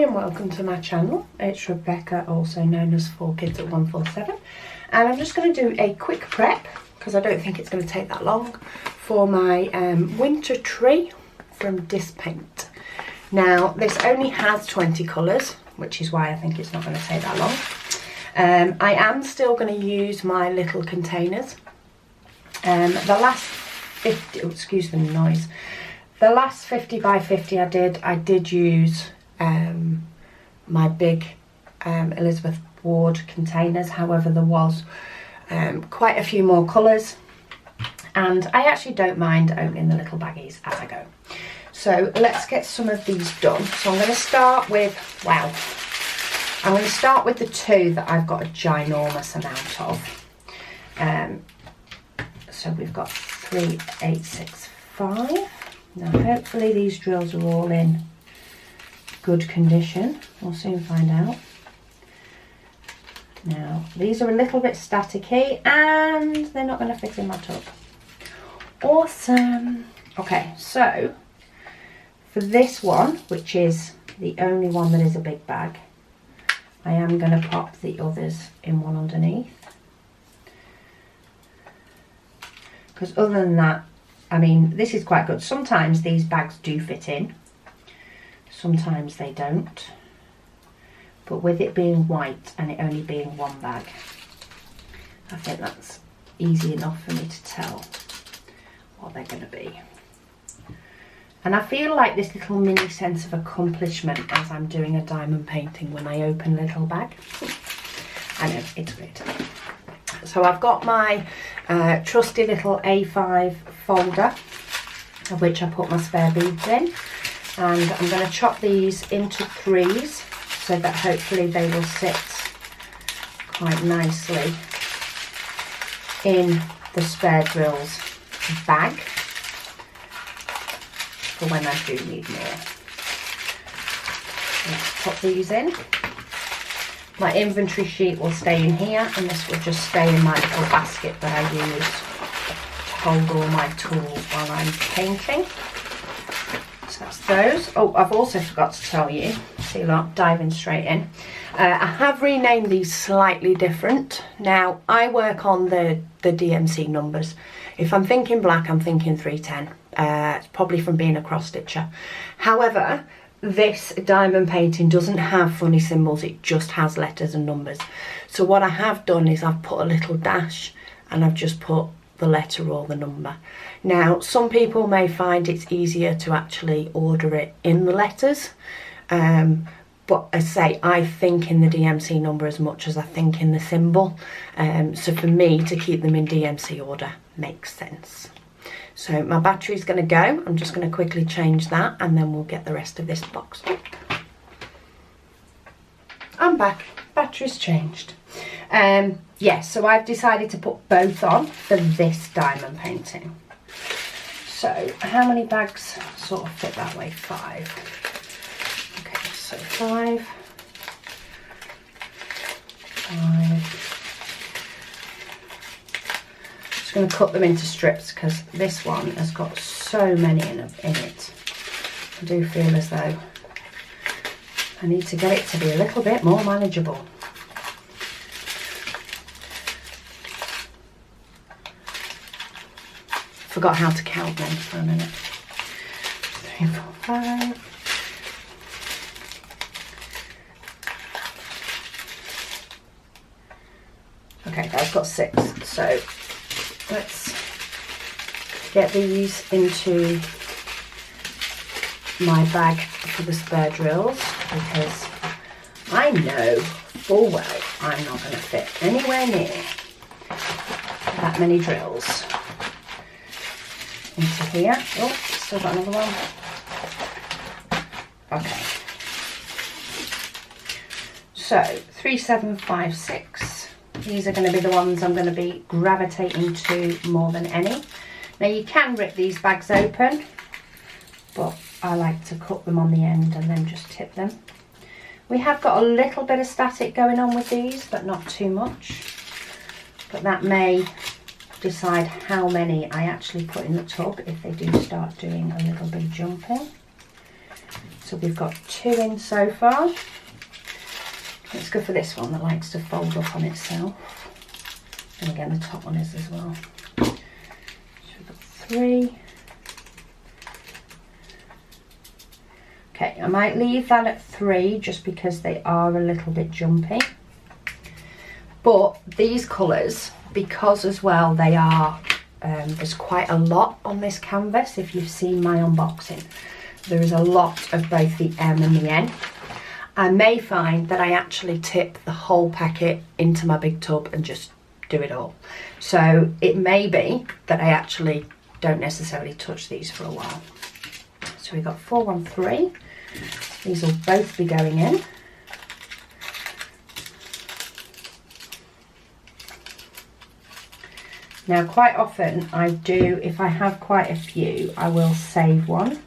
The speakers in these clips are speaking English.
and welcome to my channel. It's Rebecca, also known as 4Kids at 147, and I'm just going to do a quick prep because I don't think it's going to take that long for my winter tree from Disc Paint. Now this only has 20 colours, which is why I think it's not going to take that long. I am still going to use my little containers. The last 50, oh, excuse the noise. The last 50 by 50 I did use my big Elizabeth Ward containers. However, there was quite a few more colours, and I actually don't mind opening the little baggies as I go. So let's get some of these done. So I'm going to start with, wow, I'm going to start with the two that I've got a ginormous amount of. So we've got 3865. Now hopefully these drills are all in good condition. We'll soon find out. Now these are a little bit staticky and they're not going to fit in my tub. Awesome. Okay, so for this one, which is the only one that is a big bag, I am going to pop the others in one underneath. Because other than that, I mean, this is quite good. Sometimes these bags do fit in, sometimes they don't. But with it being white and it only being one bag, I think that's easy enough for me to tell what they're going to be. And I feel like this little mini sense of accomplishment as I'm doing a diamond painting when I open a little bag. I know, it's great. So I've got my trusty little A5 folder, of which I put my spare beads in, and I'm going to chop these into threes so that hopefully they will sit quite nicely in the spare drills bag for when I do need more. Let's put these in. My inventory sheet will stay in here, and this will just stay in my little basket that I use to hold all my tools while I'm painting. So that's those. Oh, I've also forgot to tell you, see a lot, diving straight in. I have renamed these slightly different. Now, I work on the DMC numbers. If I'm thinking black, I'm thinking 310. It's probably from being a cross stitcher. However, this diamond painting doesn't have funny symbols, it just has letters and numbers. So what I have done is I've put a little dash and I've just put the letter or the number. Now some people may find it's easier to actually order it in the letters, but I say I think in the DMC number as much as I think in the symbol. So for me to keep them in DMC order makes sense. So my battery's going to go. I'm just going to quickly change that and then we'll get the rest of this boxed up. I'm back. Battery's changed. Yes, so I've decided to put both on for this diamond painting. So how many bags sort of fit that way? 5. Okay, so 5. Going to cut them into strips because this one has got so many in it. I do feel as though I need to get it to be a little bit more manageable. Forgot how to count them for a minute. 3, 4, 5. Okay, I've got 6, so let's get these into my bag for the spare drills, because I know full well I'm not going to fit anywhere near that many drills into here. Oh, still got another one. Okay. So 3756. These are going to be the ones I'm going to be gravitating to more than any. Now you can rip these bags open, but I like to cut them on the end and then just tip them. We have got a little bit of static going on with these, but not too much. But that may decide how many I actually put in the tub if they do start doing a little bit of jumping. So we've got 2 in so far. Let's go for this one that likes to fold up on itself. And again, the top one is as well. So we've got 3. Okay, I might leave that at 3 just because they are a little bit jumpy. But these colours, because as well they are, there's quite a lot on this canvas. If you've seen my unboxing, there is a lot of both the M and the N. I may find that I actually tip the whole packet into my big tub and just do it all. So it may be that I actually don't necessarily touch these for a while. So we've got 413. These will both be going in. Now quite often I do, if I have quite a few, I will save one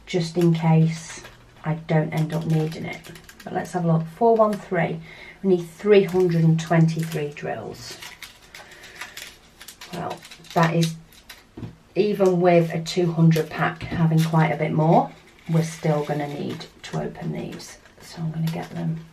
just in case I don't end up needing it. But let's have a look. 413, we need 323 drills. Well, that is, even with a 200 pack having quite a bit more, we're still going to need to open these. So I'm going to get them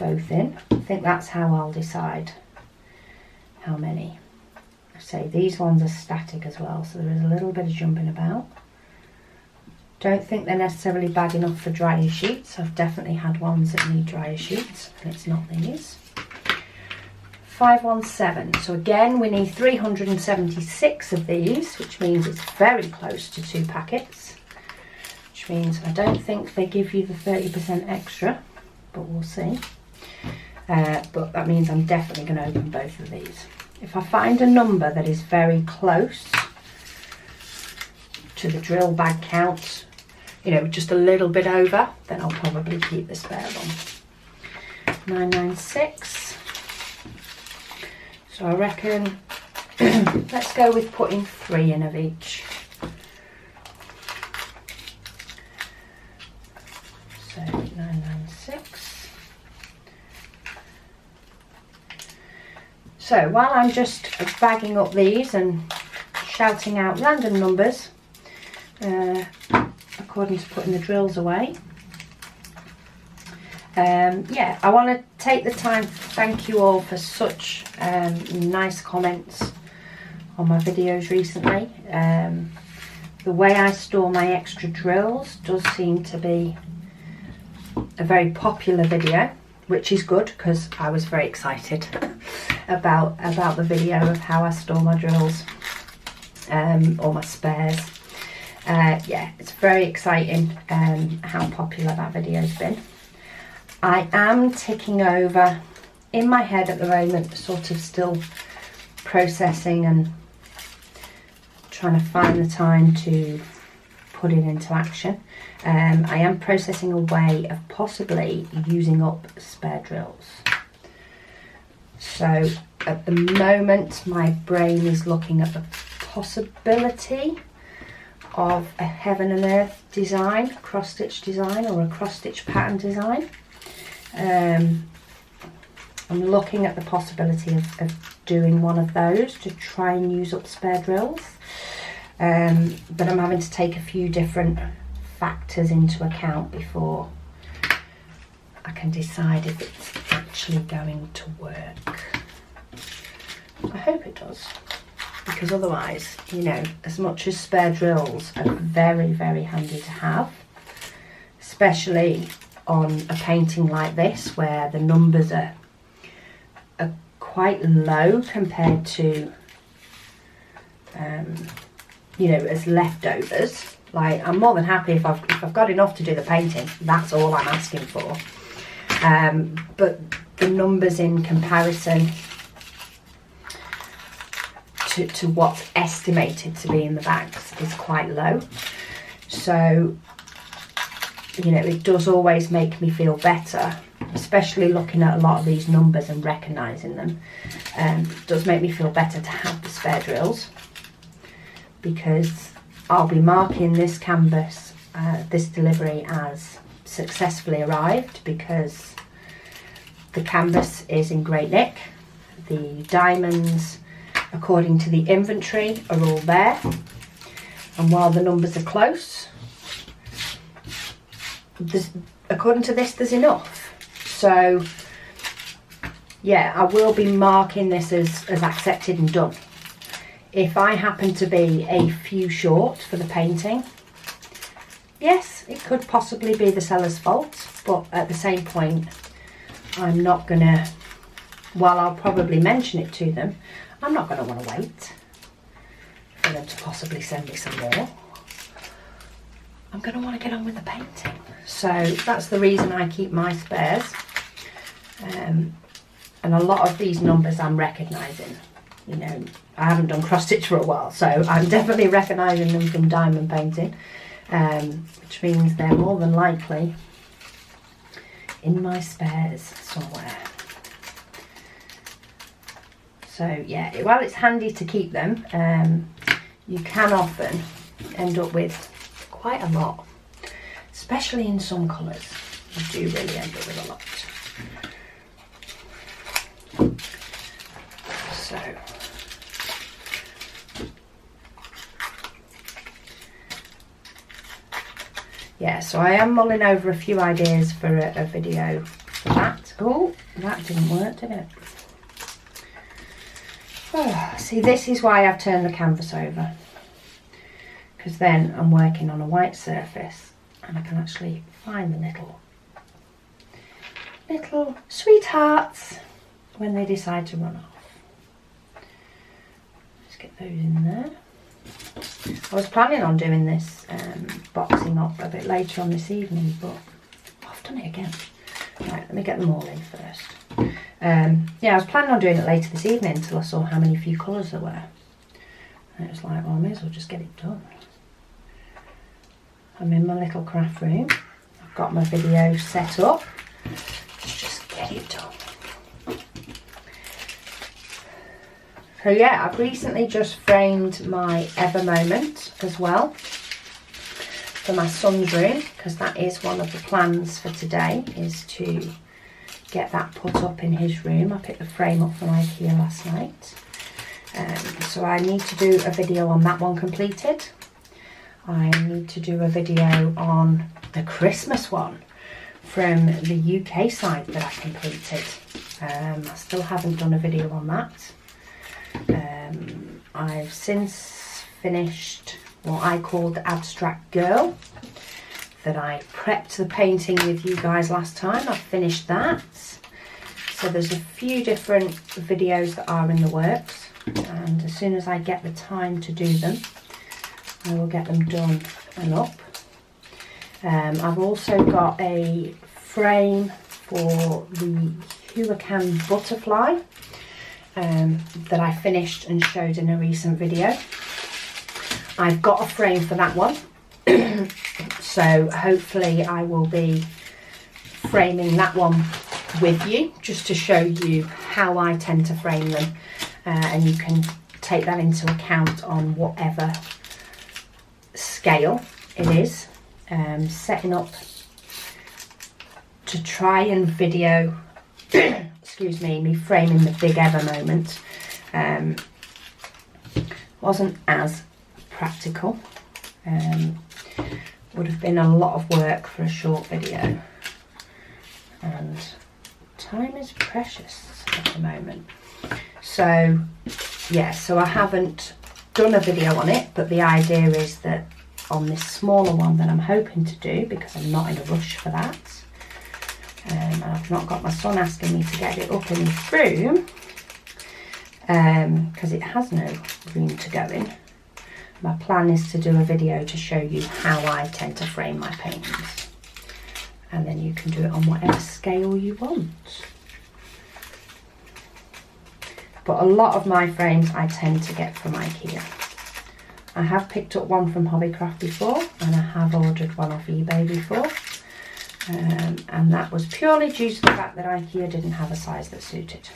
both in. I think that's how I'll decide how many. So these ones are static as well, so there is a little bit of jumping about. Don't think they're necessarily bad enough for dryer sheets. I've definitely had ones that need dryer sheets, and it's not these. 517, so again we need 376 of these, which means it's very close to 2 packets, which means I don't think they give you the 30% extra, but we'll see. But that means I'm definitely going to open both of these. If I find a number that is very close to the drill bag count, you know, just a little bit over, then I'll probably keep the spare one. 996. So I reckon, let's go with putting 3 in of each. So 996. So while I'm just bagging up these and shouting out random numbers, according to putting the drills away, yeah, I want to take the time to thank you all for such nice comments on my videos recently. The way I store my extra drills does seem to be a very popular video, which is good because I was very excited about the video of how I store my drills or my spares. Yeah, it's very exciting how popular that video's been. I am ticking over in my head at the moment, sort of still processing and trying to find the time to put it into action. I am processing a way of possibly using up spare drills. So at the moment my brain is looking at the possibility of a heaven and earth design, cross stitch design, or a cross stitch pattern design. I'm looking at the possibility of doing one of those to try and use up spare drills, but I'm having to take a few different factors into account before I can decide if it's actually going to work. I hope it does, because otherwise, you know, as much as spare drills are very, very handy to have, especially on a painting like this where the numbers are quite low compared to you know, as leftovers. Like, I'm more than happy if I've got enough to do the painting. That's all I'm asking for. But the numbers in comparison to what's estimated to be in the bags is quite low. So, you know, it does always make me feel better, especially looking at a lot of these numbers and recognising them. It does make me feel better to have the spare drills, because I'll be marking this canvas, this delivery, as successfully arrived, because the canvas is in great nick. The diamonds, according to the inventory, are all there, and while the numbers are close, according to this, there's enough. So yeah, I will be marking this as accepted and done. If I happen to be a few short for the painting, yes, it could possibly be the seller's fault, but at the same point, I'm not gonna, while I'll probably mention it to them, I'm not gonna want to wait for them to possibly send me some more. I'm gonna want to get on with the painting. So that's the reason I keep my spares. And a lot of these numbers I'm recognising. You know, I haven't done cross stitch for a while, so I'm definitely recognising them from diamond painting, which means they're more than likely in my spares somewhere. So yeah, while it's handy to keep them, you can often end up with quite a lot, especially in some colours. You do really end up with a lot. So yeah, so I am mulling over a few ideas for a video for that. Oh, that didn't work, did it? Oh, see, this is why I've turned the canvas over, because then I'm working on a white surface and I can actually find the little sweethearts when they decide to run off. Let's get those in there. I was planning on doing this boxing up a bit later on this evening, but I've done it again. Right, let me get them all in first. Yeah, I was planning on doing it later this evening until I saw how many few colours there were. And it was like, well, I may as well just get it done. I'm in my little craft room. I've got my video set up. Let's just get it done. So yeah, I've recently just framed my Ever moment as well for my son's room, because that is one of the plans for today, is to get that put up in his room. I picked the frame up from IKEA last night. So I need to do a video on that one completed. I need to do a video on the Christmas one from the UK side that I completed. I still haven't done a video on that. I've since finished what I called Abstract Girl, that I prepped the painting with you guys last time. I've finished that. So there's a few different videos that are in the works, and as soon as I get the time to do them, I will get them done and up. I've also got a frame for the Huracan butterfly that I finished and showed in a recent video. I've got a frame for that one. So hopefully I will be framing that one with you, just to show you how I tend to frame them, and you can take that into account on whatever scale it is. Setting up to try and video excuse me framing the big Ever moment wasn't as practical. Would have been a lot of work for a short video, and time is precious at the moment. So yeah, so I haven't done a video on it, but the idea is that on this smaller one that I'm hoping to do, because I'm not in a rush for that, and I've not got my son asking me to get it up in his room, because it has no room to go in. My plan is to do a video to show you how I tend to frame my paintings, and then you can do it on whatever scale you want. But a lot of my frames I tend to get from IKEA. I have picked up one from Hobbycraft before, and I have ordered one off eBay before, and that was purely due to the fact that IKEA didn't have a size that suited.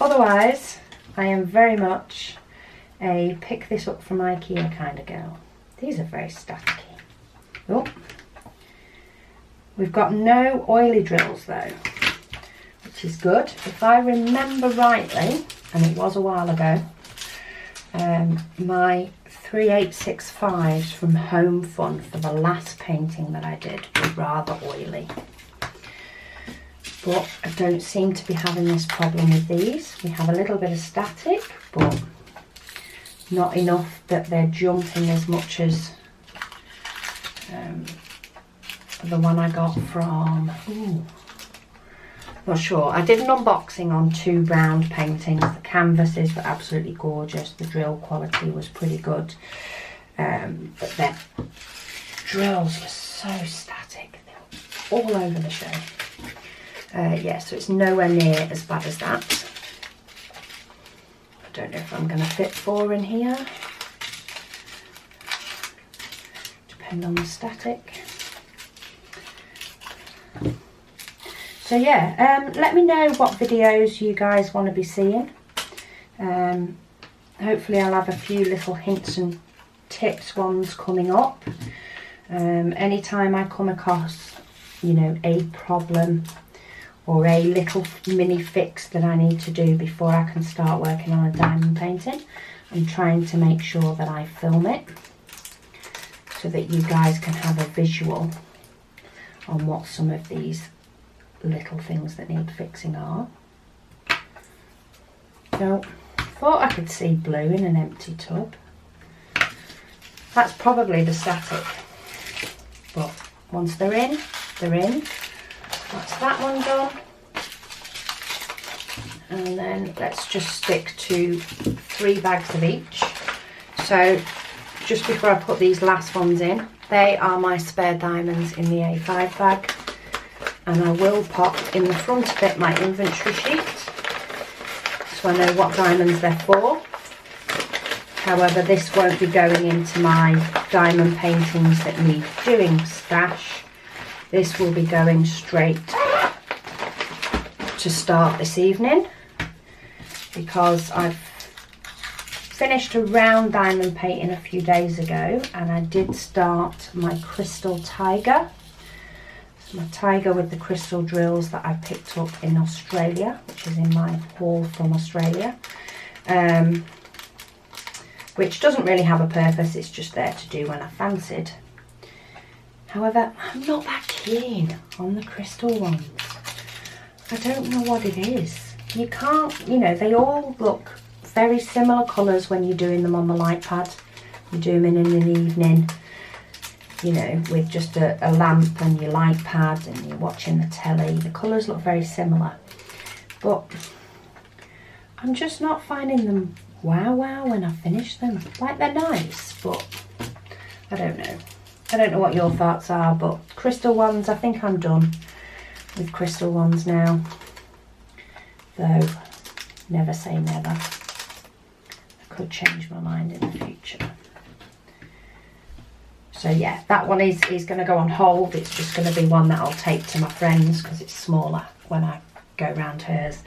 Otherwise, I am very much a pick this up from IKEA kind of girl. These are very staticky. Oh, we've got no oily drills though, which is good. If I remember rightly, and it was a while ago, My 3865s from Home Fun for the last painting that I did were rather oily. But I don't seem to be having this problem with these. We have a little bit of static, but not enough that they're jumping as much as the one I got from, not sure. I did an unboxing on 2 round paintings. The canvases were absolutely gorgeous. The drill quality was pretty good. But their drills were so static. They were all over the show. Yeah, so it's nowhere near as bad as that. I don't know if I'm going to fit 4 in here. Depend on the static. So yeah, let me know what videos you guys want to be seeing. Hopefully I'll have a few little hints and tips ones coming up. Anytime I come across, you know, a problem or a little mini fix that I need to do before I can start working on a diamond painting, I'm trying to make sure that I film it so that you guys can have a visual on what some of these little things that need fixing are. So, thought I could see blue in an empty tub. That's probably the static, but once they're in, they're in. That's that one done. And then let's just stick to 3 bags of each. So just before I put these last ones in, they are my spare diamonds in the A5 bag. And I will pop in the front of it my inventory sheet, so I know what diamonds they're for. However, this won't be going into my diamond paintings that need doing stash. This will be going straight to start this evening, because I've finished a round diamond painting a few days ago, and I did start my Crystal Tiger. My tiger with the crystal drills that I picked up in Australia, which is in my haul from Australia, which doesn't really have a purpose, it's just there to do when I fancied. However, I'm not that keen on the crystal ones. I don't know what it is. You can't, you know, they all look very similar colours when you're doing them on the light pad. You do them in an evening, you know, with just a lamp and your light pad and you're watching the telly. The colours look very similar, but I'm just not finding them wow when I finish them. Like, they're nice, but I don't know. I don't know what your thoughts are, but crystal ones, I think I'm done with crystal ones now. Though, never say never. I could change my mind in the future. So yeah, that one is going to go on hold. It's just going to be one that I'll take to my friends because it's smaller when I go round hers.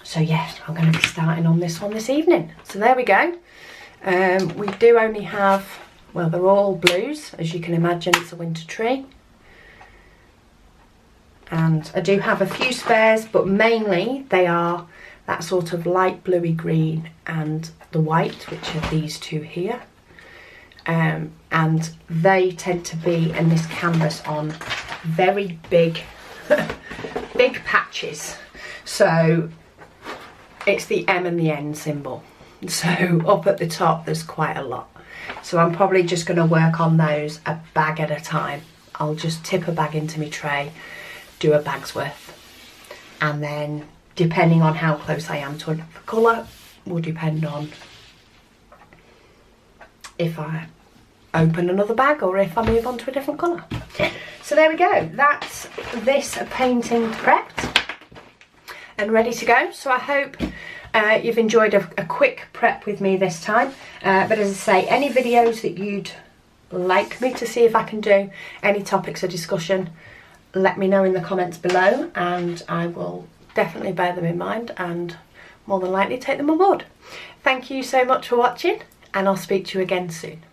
So yeah, I'm going to be starting on this one this evening. So there we go. We do only have, well, they're all blues. As you can imagine, it's a winter tree. And I do have a few spares, but mainly they are that sort of light bluey green and the white, which are these 2 here. And they tend to be in this canvas on very big, big patches. So it's the M and the N symbol. So up at the top, there's quite a lot. So I'm probably just going to work on those a bag at a time. I'll just tip a bag into my tray, do a bag's worth, and then depending on how close I am to another colour will depend on if I open another bag or if I move on to a different colour. So there we go, that's this painting prepped and ready to go. So I hope you've enjoyed a quick prep with me this time, but as I say, any videos that you'd like me to see if I can do, any topics of discussion, let me know in the comments below and I will definitely bear them in mind and more than likely take them on board. Thank you so much for watching, and I'll speak to you again soon.